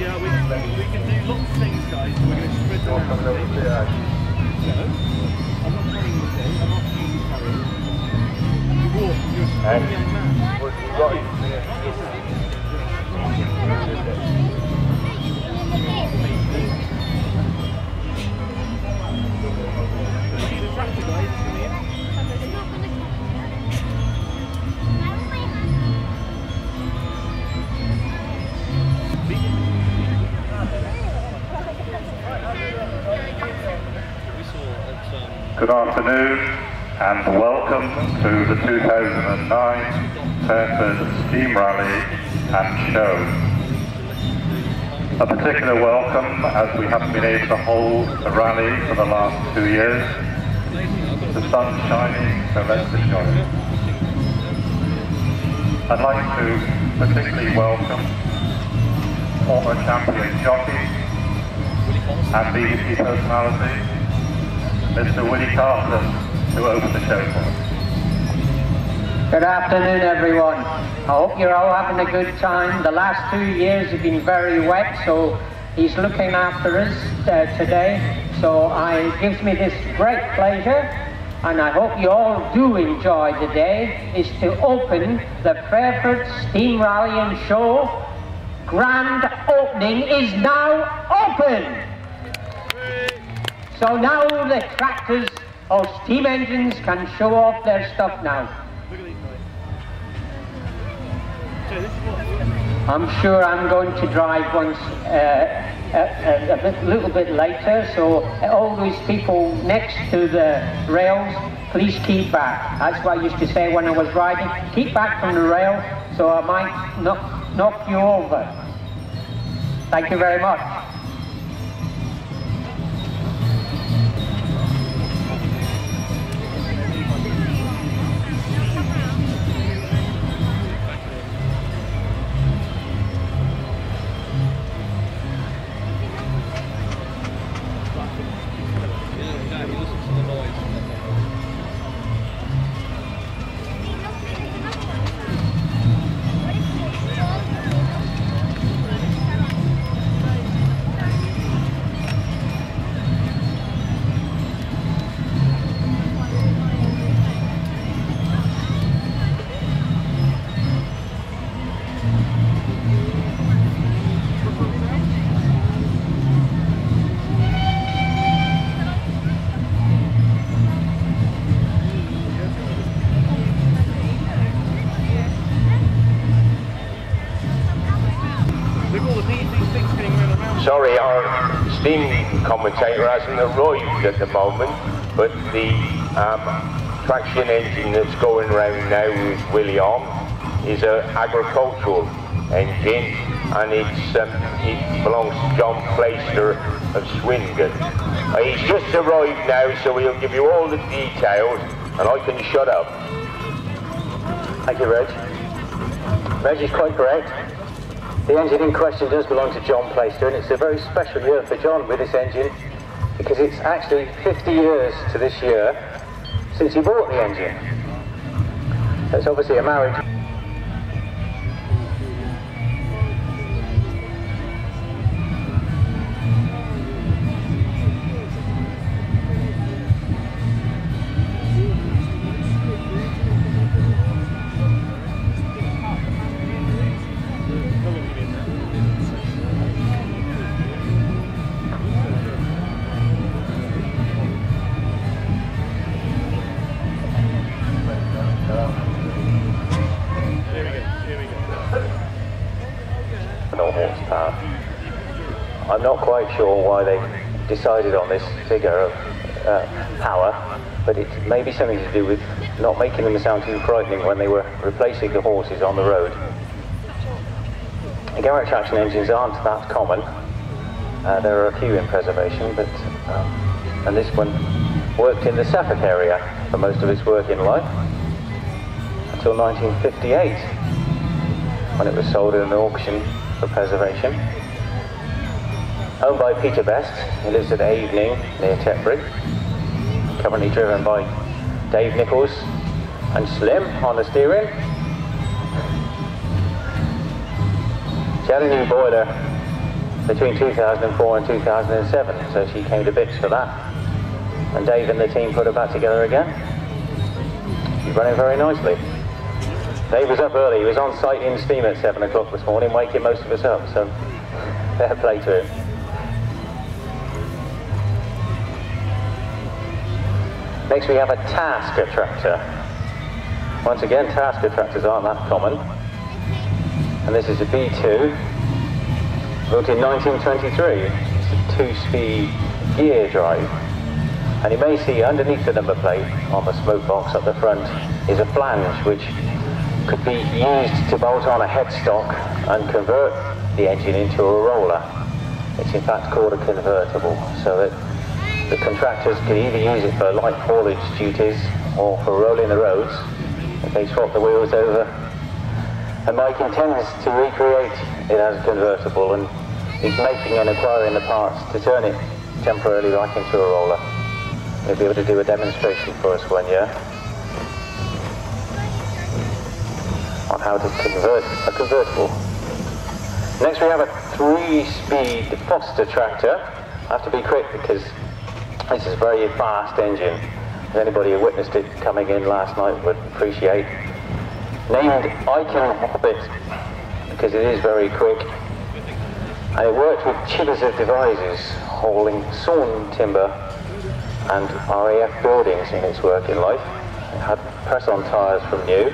Yeah, we can do lots of things, guys. We're going to spread them out. So, I'm not carrying you today. I'm asking you to carry. You walk. You're a strong young man. See the tractor, guys, coming in. Good afternoon and welcome to the 2009 FAIRFORD Steam Rally and Show. A particular welcome as we haven't been able to hold the rally for the last 2 years. The sun's shining, so let's enjoy it. I'd like to particularly welcome former champion jockey and BBC personality, Mr. Willie Carson, to open the show for us. Good afternoon, everyone. I hope you're all having a good time. The last 2 years have been very wet, so he's looking after us today. So it gives me this great pleasure, and I hope you all do enjoy the day, is to open the FAIRFORD Steam Rally and Show. Grand opening is now open! So now the tractors or steam engines can show off their stuff now. I'm sure I'm going to drive once a little bit later, so all these people next to the rails, please keep back. That's what I used to say when I was riding. Keep back from the rail, so I might knock you over. Thank you very much. Sorry, our steam commentator hasn't arrived at the moment, but the traction engine that's going around now with Willie on is an agricultural engine, and it belongs to John Plaister of Swindon. He's just arrived now, so he'll give you all the details, and I can shut up. Thank you, Reg. Reg is quite correct. The engine in question does belong to John Plaister, and it's a very special year for John with this engine because it's actually 50 years to this year since he bought the engine. So it's obviously a marriage. Horsepower. I'm not quite sure why they decided on this figure of power, but it may be something to do with not making them sound too frightening when they were replacing the horses on the road. The Garrett traction engines aren't that common. There are a few in preservation, but and this one worked in the Suffolk area for most of its working life until 1958, when it was sold at an auction for preservation. Owned by Peter Best, he lives at Avening near Tetbury. Currently driven by Dave Nichols and Slim on the steering. She had a new boiler between 2004 and 2007, so she came to bits for that. And Dave and the team put her back together again. She's running very nicely. Dave was up early, he was on site in steam at 7 o'clock this morning, waking most of us up, so fair play to him. Next we have a Tasker tractor. Once again, Tasker tractors aren't that common. And this is a B2, built in 1923. It's a 2-speed gear drive. And you may see underneath the number plate on the smoke box at the front is a flange which could be used to bolt on a headstock and convert the engine into a roller. It's in fact called a convertible, so that the contractors can either use it for light haulage duties or for rolling the roads if they swap the wheels over. And Mike intends to recreate it as a convertible, and he's making and acquiring the parts to turn it temporarily back into a roller. He'll be able to do a demonstration for us one year on how to convert a convertible. Next we have a 3-speed Foster tractor. I have to be quick because this is a very fast engine. If anybody who witnessed it coming in last night would appreciate. Named Icon Hobbit because it is very quick. And it worked with chippers of devices, hauling sawn timber and RAF buildings in its working life. It had press-on tyres from new.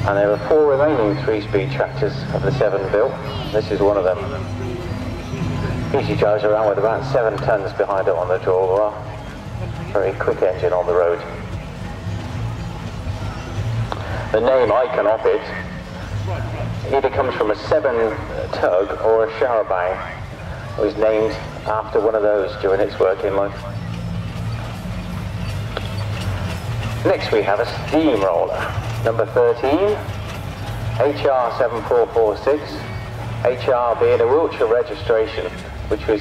And there are 4 remaining 3-speed tractors of the 7 built. This is one of them. Usually drives around with about 7 tons behind it on the draw bar. Very quick engine on the road. The name Icon of it either comes from a 7 tug or a shower bang. It was named after one of those during its working life. Next we have a steamroller. Number 13, HR 7446, HR being a Wiltshire registration, which was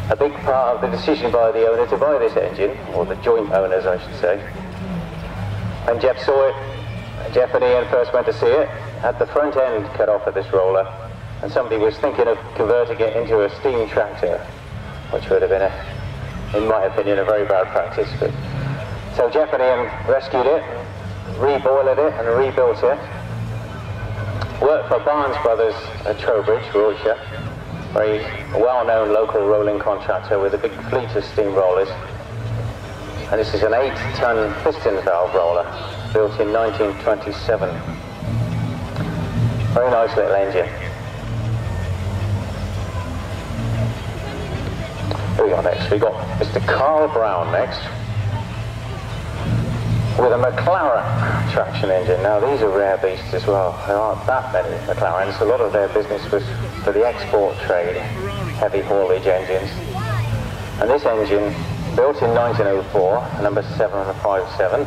a big part of the decision by the owner to buy this engine, or the joint owners I should say. When Jeff saw it, Jeff and Ian first went to see it, had the front end cut off of this roller, and somebody was thinking of converting it into a steam tractor, which would have been, in my opinion, a very bad practice. But so Jeff and Ian rescued it, reboiled it and rebuilt it. Worked for Barnes Brothers at Trowbridge, Wiltshire. Very well-known local rolling contractor with a big fleet of steam rollers. And this is an 8-ton piston valve roller, built in 1927. Very nice little engine. Who we got next? We got Mr. Carl Brown next, with a McLaren traction engine. Now these are rare beasts as well. There aren't that many McLarens. A lot of their business was for the export trade, heavy haulage engines. And this engine, built in 1904, number 757,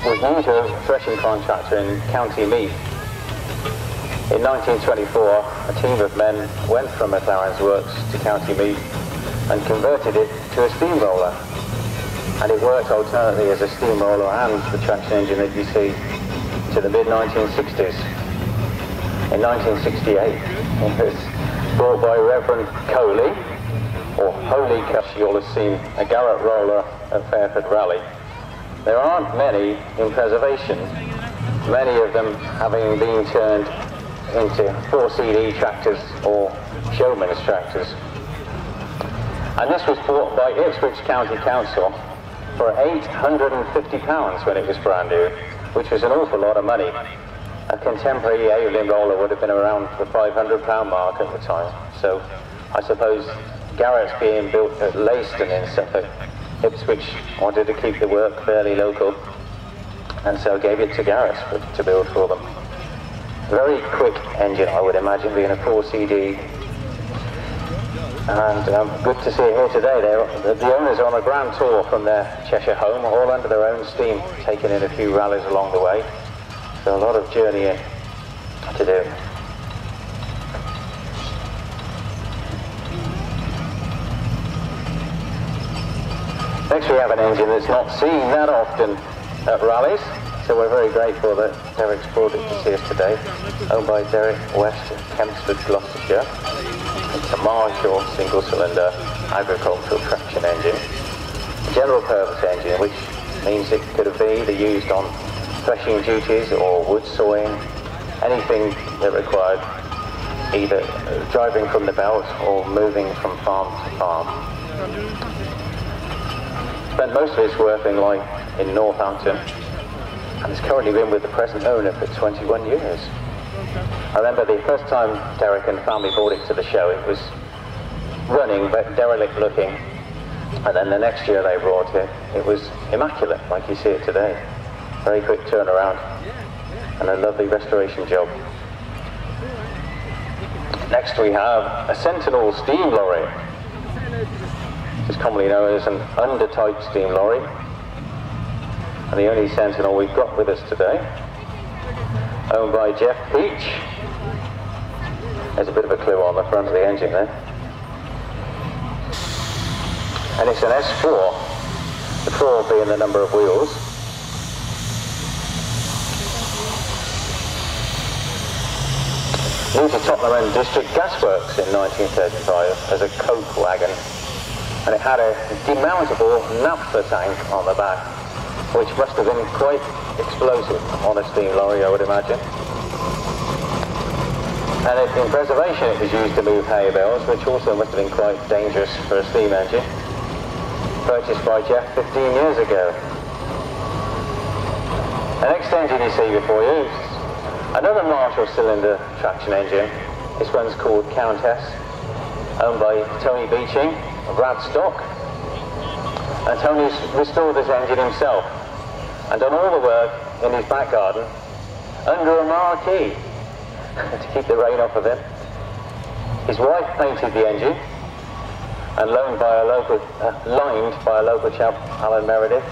was new to a threshing contractor in County Meath. In 1924, a team of men went from McLaren's works to County Meath and converted it to a steamroller. And it worked alternately as a steamroller and the traction engine that you see to the mid-1960s. In 1968, it was brought by Reverend Coley, or Holy Cush. You'll have seen a Garrett roller at Fairford Rally. There aren't many in preservation, many of them having been turned into 4CD tractors or showman's tractors. And this was bought by Ipswich County Council for £850 when it was brand new, which was an awful lot of money. A contemporary Aeolin roller would have been around the £500 mark at the time. So I suppose Garrett's being built at Leiston in Suffolk. Ipswich wanted to keep the work fairly local, and so gave it to Garrett to build for them. Very quick engine, I would imagine, being a 4CD. And good to see it here today. The owners are on a grand tour from their Cheshire home, all under their own steam, taking in a few rallies along the way. So a lot of journeying to do. Next we have an engine that's not seen that often at rallies. It's So we're very grateful that Derek's brought it to see us today, owned by Derek West, Kempsford, Gloucestershire. It's a Marshall single-cylinder agricultural traction engine, a general-purpose engine, which means it could be either used on threshing duties or wood sawing, anything that required either driving from the belt or moving from farm to farm. Spent most of his working life in Northampton and has currently been with the present owner for 21 years. I remember the first time Derek and family brought it to the show, it was running but derelict looking, and then the next year they brought it, it was immaculate like you see it today. Very quick turnaround and a lovely restoration job. Next we have a Sentinel steam lorry. It's commonly known as an under-type steam lorry, and the only Sentinel we've got with us today, owned by Jeff Peach. There's a bit of a clue on the front of the engine there. And it's an S4, the 4 being the number of wheels. New to Tottenham End District Gasworks in 1935 as a coke wagon, and it had a demountable naphtha tank on the back, which must have been quite explosive on a steam lorry, I would imagine. And in preservation it was used to move hay bales, which also must have been quite dangerous for a steam engine. Purchased by Jeff 15 years ago. The next engine you see before you, another Marshall cylinder traction engine. This one's called Countess, owned by Tony Beeching of Radstock. And Tony's restored this engine himself and done all the work in his back garden under a marquee to keep the rain off of him. His wife painted the engine and lined by a local chap, Alan Meredith.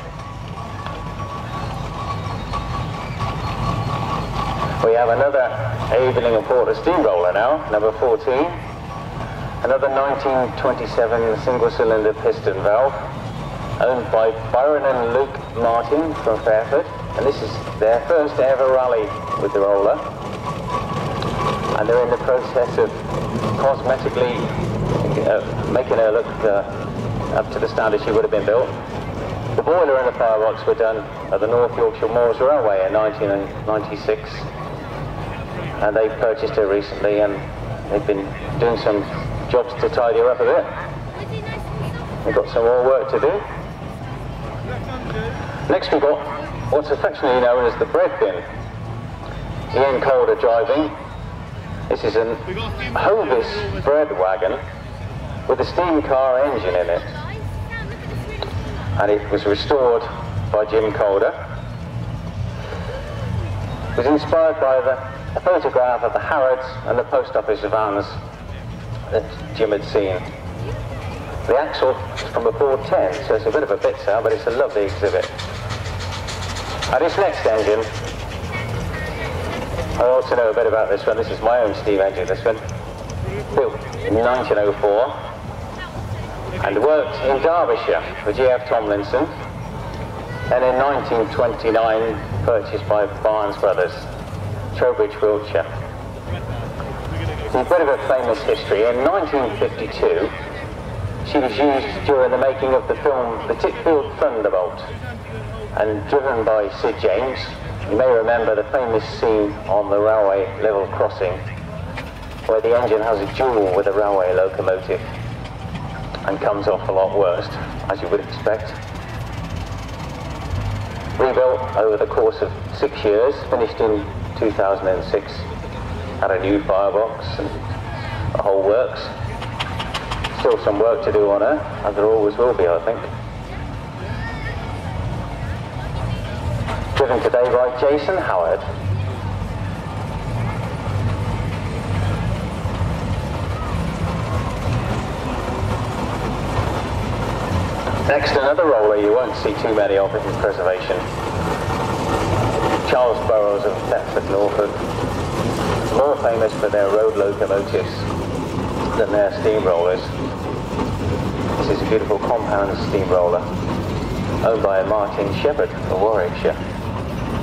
We have another Evening and Porter steamroller now, number 14. Another 1927 single-cylinder piston valve, owned by Byron and Luke Martin from Fairford. And this is their first ever rally with the roller. And they're in the process of cosmetically making her look up to the standard she would have been built. The boiler and the firebox were done at the North Yorkshire Moors Railway in 1996. And they purchased her recently, and they've been doing some jobs to tidy her up a bit. They've got some more work to do. Next we've got what's affectionately known as the bread bin. Ian Calder driving. This is an Hovis bread wagon with a steam car engine in it. And it was restored by Jim Calder. It was inspired by a photograph of the Harrods and the post office vans that Jim had seen. The axle is from a Ford 10, so it's a bit of a bit sale, but it's a lovely exhibit. And this next engine, I also know a bit about this one. This is my own steam engine, this one. Built in 1904 and worked in Derbyshire for G.F. Tomlinson, and in 1929 purchased by Barnes Brothers, Trowbridge, Wiltshire. It's a bit of a famous history. In 1952, she was used during the making of the film The Titfield Thunderbolt, and driven by Sid James. You may remember the famous scene on the railway level crossing where the engine has a duel with a railway locomotive and comes off a lot worse, as you would expect. Rebuilt over the course of 6 years, finished in 2006, had a new firebox and the whole works. Still some work to do on her, as there always will be, I think. Driven today by Jason Howard. Next, another roller you won't see too many of in preservation. Charles Burrows of Thetford, Norfolk, more famous for their road locomotives than their steamrollers. This is a beautiful compound steamroller, owned by Martin Shepherd of Warwickshire.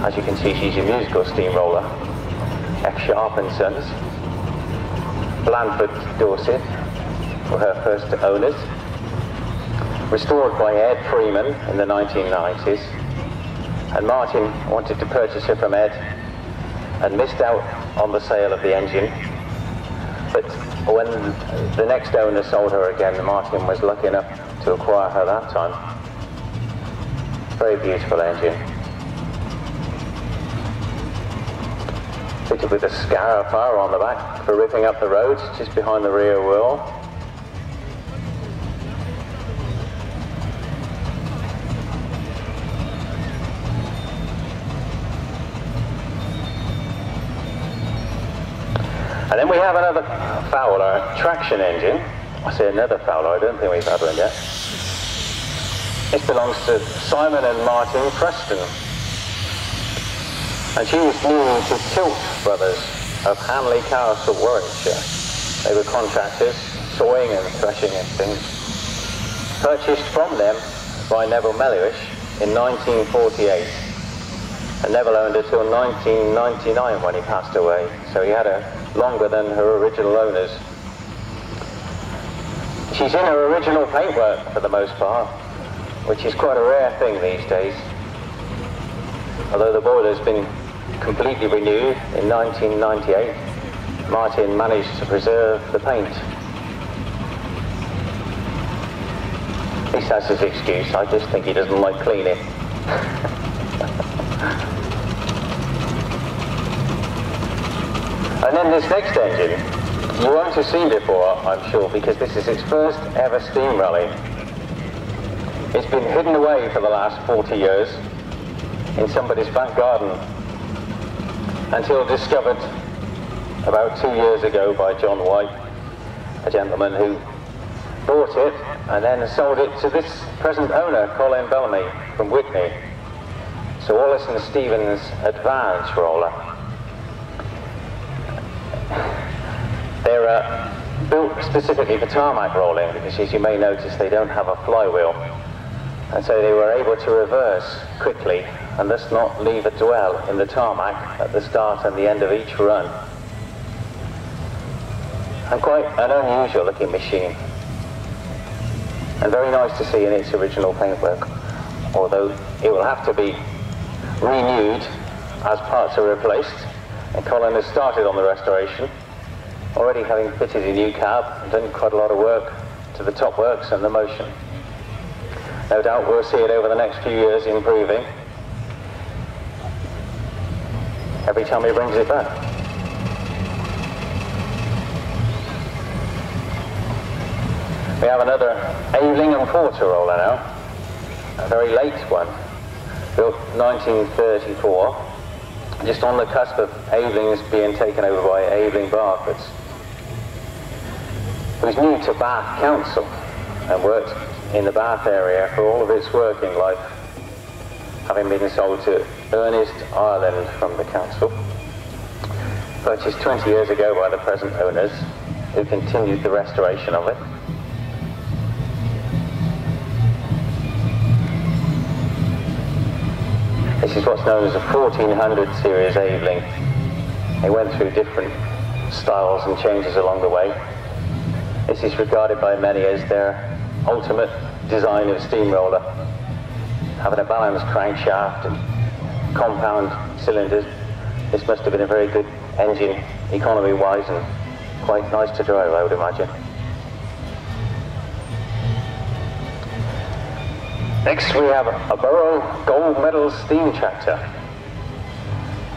As you can see, she's a musical steamroller. F. Sharp and Sons. Blandford, Dorset were her first owners. Restored by Ed Freeman in the 1990s. And Martin wanted to purchase her from Ed and missed out on the sale of the engine. But when the next owner sold her again, Martin was lucky enough to acquire her that time. Very beautiful engine. Fitted with a scarifier on the back for ripping up the roads just behind the rear wheel. And then we have another Fowler traction engine. I say another Fowler, I don't think we've had one yet. This belongs to Simon and Martin Preston. And she was new to Tilt Brothers of Hanley Castle, Warwickshire. They were contractors, sawing and threshing and things. Purchased from them by Neville Mellish in 1948. And Neville owned her till 1999 when he passed away. So he had her longer than her original owners. She's in her original paintwork for the most part, which is quite a rare thing these days. Although the boiler's been completely renewed in 1998, Martin managed to preserve the paint. At least that's his excuse. I just think he doesn't like cleaning. And then this next engine, you won't have seen before, I'm sure, because this is its first ever steam rally. It's been hidden away for the last 40 years in somebody's back garden until discovered about 2 years ago by John White, a gentleman who bought it and then sold it to this present owner, Colin Bellamy from Whitney. So Wallace and Stevens Advance roller. They're built specifically for tarmac rolling because, as you may notice, they don't have a flywheel. And so they were able to reverse quickly and thus not leave a dwell in the tarmac at the start and the end of each run. And quite an unusual looking machine. And very nice to see in its original paintwork, although it will have to be renewed as parts are replaced. And Colin has started on the restoration, already having fitted a new cab and done quite a lot of work to the top works and the motion. No doubt we'll see it over the next few years improving every time he brings it back. We have another Aveling and Porter roller now, a very late one, built 1934, just on the cusp of Aveling's being taken over by Aveling Barfords. It was new to Bath Council and worked in the Bath area for all of its working life, having been sold to Ernest Ireland from the council. Purchased 20 years ago by the present owners, who continued the restoration of it. This is what's known as a 1400 series Aveling. They went through different styles and changes along the way. This is regarded by many as their ultimate design of steamroller, having a balanced crankshaft and compound cylinders. This must have been a very good engine, economy-wise, and quite nice to drive, I would imagine. Next we have a Burrow gold medal steam tractor,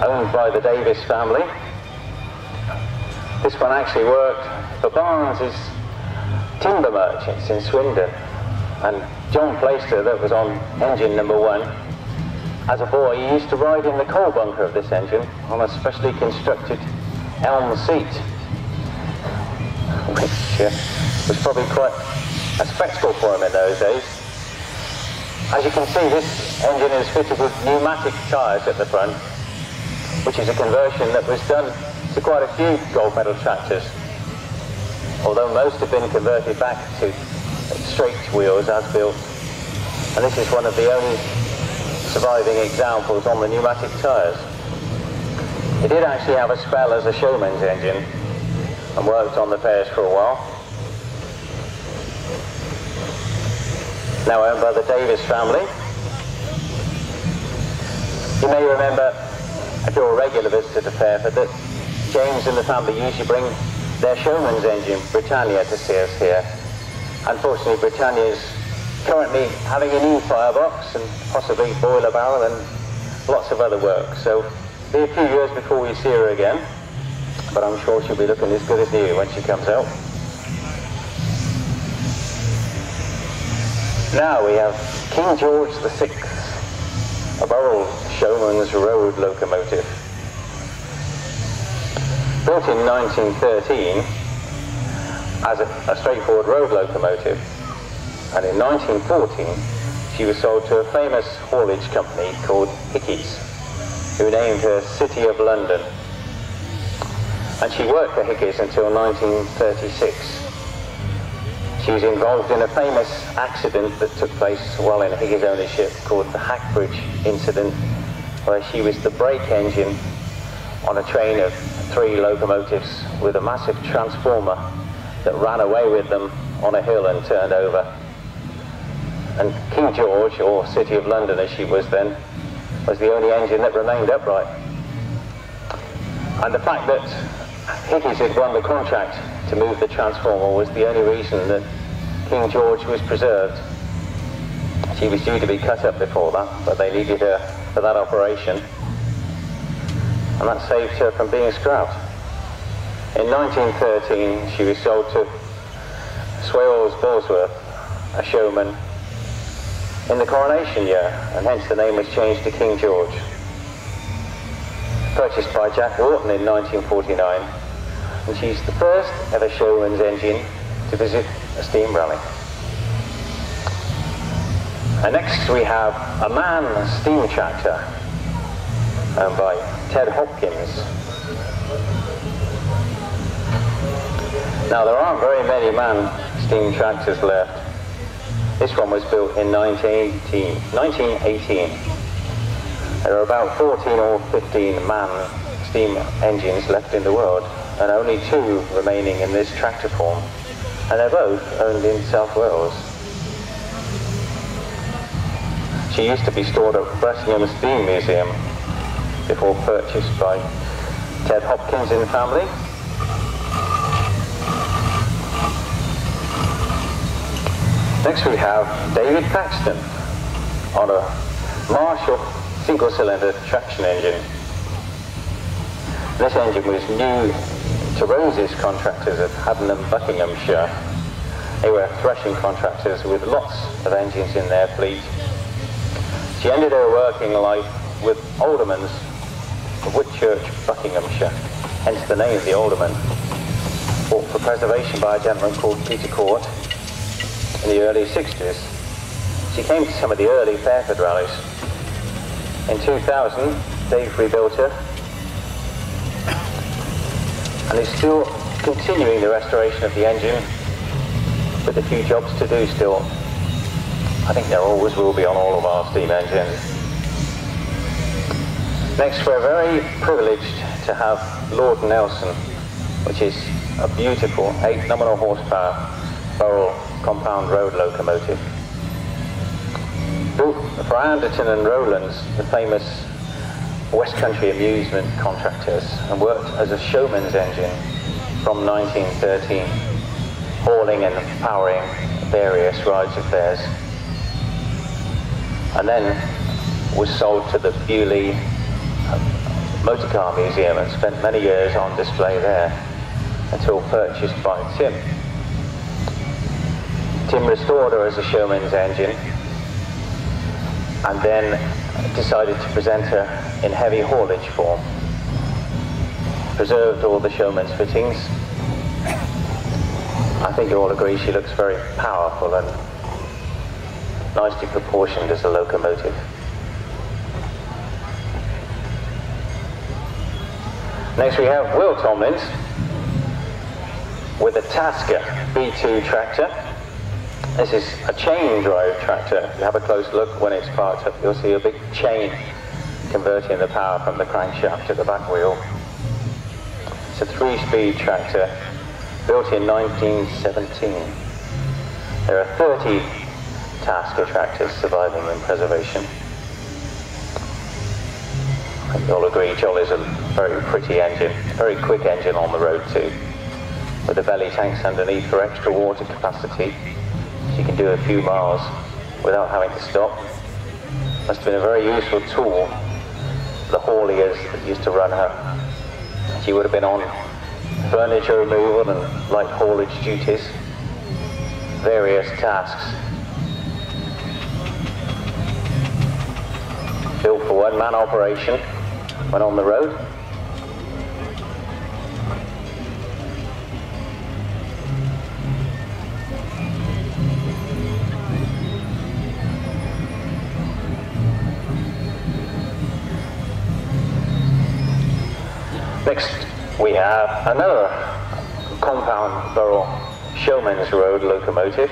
owned by the Davis family. This one actually worked for Barnes's timber merchants in Swindon, and John Plaister, that was on engine number 1, as a boy he used to ride in the coal bunker of this engine on a specially constructed elm seat, which was probably quite a spectacle for him in those days. As you can see, this engine is fitted with pneumatic tyres at the front, which is a conversion that was done to quite a few gold medal tractors, although most have been converted back to straight wheels as built. And this is one of the only surviving examples on the pneumatic tyres. It did actually have a spell as a showman's engine and worked on the pairs for a while. Now owned by the Davis family. You may remember, if you're a regular visitor to Fairford, that James and the family usually bring their showman's engine, Britannia, to see us here. Unfortunately, Britannia's currently having a new firebox and possibly boiler barrel and lots of other work. So it'll be a few years before we see her again, but I'm sure she'll be looking as good as new when she comes out. Now we have King George VI, a Burrell Showman's Road locomotive. Built in 1913 as a straightforward road locomotive, and in 1914 she was sold to a famous haulage company called Hickey's, who named her City of London. And she worked for Hickey's until 1936. She was involved in a famous accident that took place while in Hickey's ownership called the Hack Bridge incident, where she was the brake engine on a train of 3 locomotives with a massive transformer that ran away with them on a hill and turned over. And King George, or City of London as she was then, was the only engine that remained upright. And the fact that Hickey's had won the contract to move the transformer was the only reason that King George was preserved. She was due to be cut up before that, but they needed her for that operation, and that saved her from being scrapped. In 1913 she was sold to Swales Bosworth, a showman, in the coronation year, and hence the name was changed to King George. Purchased by Jack Wharton in 1949, and she's the first ever showman's engine to visit a steam rally. And next we have a man steam tractor owned by Ted Hopkins. Now there aren't very many man steam tractors left. This one was built in 1918. There are about 14 or 15 man steam engines left in the world, and only 2 remaining in this tractor form, and they're both owned in South Wales. She used to be stored at Bressingham Steam Museum before purchased by Ted Hopkins and family. Next we have David Paxton on a Marshall single-cylinder traction engine. This engine was new to Rose's contractors at Haddon and Buckinghamshire. They were threshing contractors with lots of engines in their fleet. She ended her working life with Aldermans of Whitchurch, Buckinghamshire, hence the name of the Alderman, bought for preservation by a gentleman called Peter Court in the early 60s. She came to some of the early Fairford rallies. In 2000, Dave rebuilt her, and is still continuing the restoration of the engine with a few jobs to do still. I think there always will be on all of our steam engines. Next, we're very privileged to have Lord Nelson, which is a beautiful 8 nominal horsepower Burrell compound road locomotive. Built for Anderton and Rowlands, the famous West Country amusement contractors, and worked as a showman's engine from 1913, hauling and powering various rides of theirs. And then was sold to the Bewley Motor Car Museum and spent many years on display there until purchased by Tim. Tim restored her as a showman's engine and then decided to present her in heavy haulage form. Preserved all the showman's fittings. I think you all agree she looks very powerful and nicely proportioned as a locomotive. Next we have Will Tomlins with a Tasker B2 tractor, This is a chain drive tractor. If you have a close look when it's parked up, you'll see a big chain converting the power from the crankshaft to the back wheel. It's a 3-speed tractor built in 1917. There are 30 Tasker tractors surviving in preservation. I think you'll agree Jolly's a very pretty engine, very quick engine on the road too, with the belly tanks underneath for extra water capacity. She can do a few miles without having to stop. Must have been a very useful tool for the hauliers that used to run her. She would have been on furniture removal and light haulage duties, various tasks. Built for one-man operation when on the road. Next we have another compound barrel Showman's Road locomotive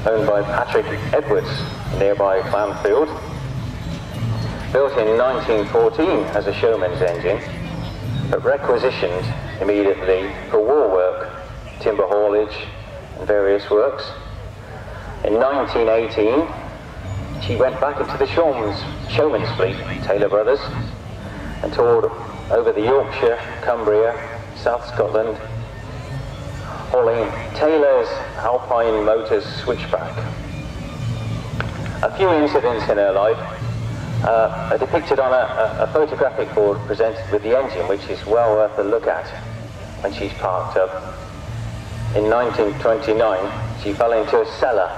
owned by Patrick Edwards, nearby Clanfield. Built in 1914 as a showman's engine, but requisitioned immediately for war work, timber haulage and various works. In 1918, she went back into the showman's fleet, Taylor Brothers, and toured over the Yorkshire, Cumbria, South Scotland, hauling Taylor's Alpine Motors switchback. A few incidents in her life are depicted on a photographic board presented with the engine, which is well worth a look at when she's parked up. In 1929, she fell into a cellar,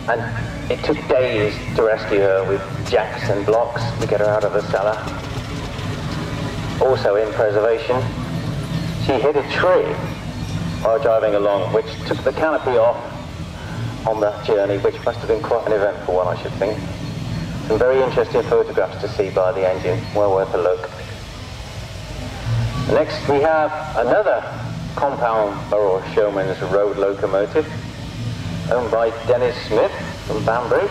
and it took days to rescue her with jacks and blocks to get her out of the cellar. Also in preservation, she hit a tree while driving along, which took the canopy off on that journey, which must have been quite an eventful one, I should think. Some very interesting photographs to see by the engine, well worth a look. Next we have another compound barrel Showman's Road locomotive, owned by Dennis Smith from Banbury.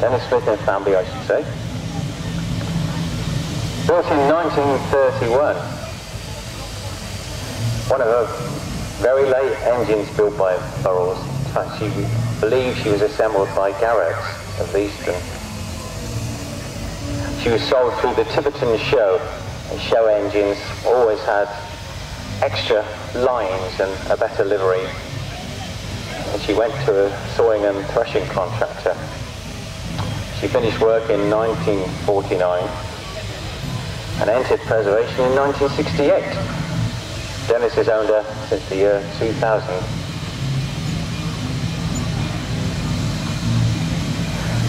Dennis Smith and family, I should say. Built in 1931. One of the very late engines built by Burroughs. In fact, she believes she was assembled by Garrett's of Easton. She was sold through the Tiverton show, and show engines always had extra lines and a better livery. And she went to a sawing and threshing contractor. She finished work in 1949 and entered preservation in 1968. Dennis has owned her since the year 2000.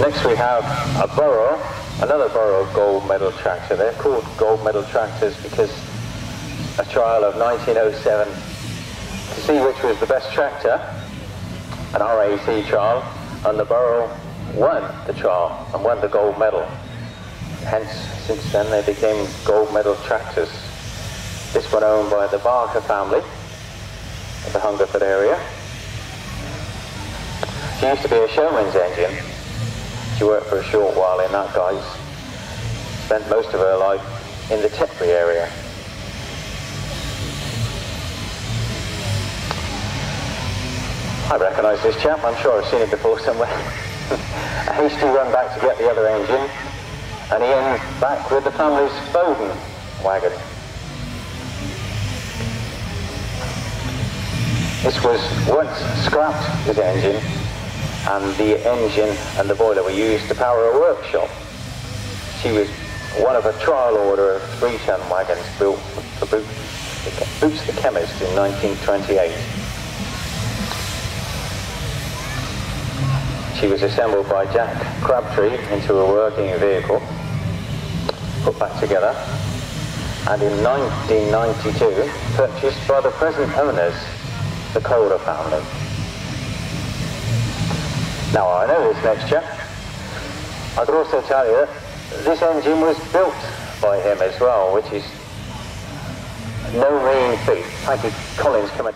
Next we have a Burrow, another Burrow gold medal tractor. They're called gold medal tractors because a trial of 1907 to see which was the best tractor, an RAC trial, and the Burrow won the trial and won the gold medal. Hence, since then they became gold medal tractors. This one owned by the Barker family of the Hungerford area. She used to be a showman's engine. She worked for a short while in that guise. Spent most of her life in the Tetbury area. I recognise this chap, I'm sure I've seen him before somewhere. A hasty run back to get the other engine, and he ends back with the family's Foden wagon. This was once scrapped, this engine, and the engine and the boiler were used to power a workshop. She was one of a trial order of 3-ton wagons built for Boots the Chemist in 1928. She was assembled by Jack Crabtree into a working vehicle, put back together, and in 1992 purchased by the present owners, the Calder family. Now I know this next chap. I could also tell you that this engine was built by him as well, which is no mean feat. Thank you, Collins. Come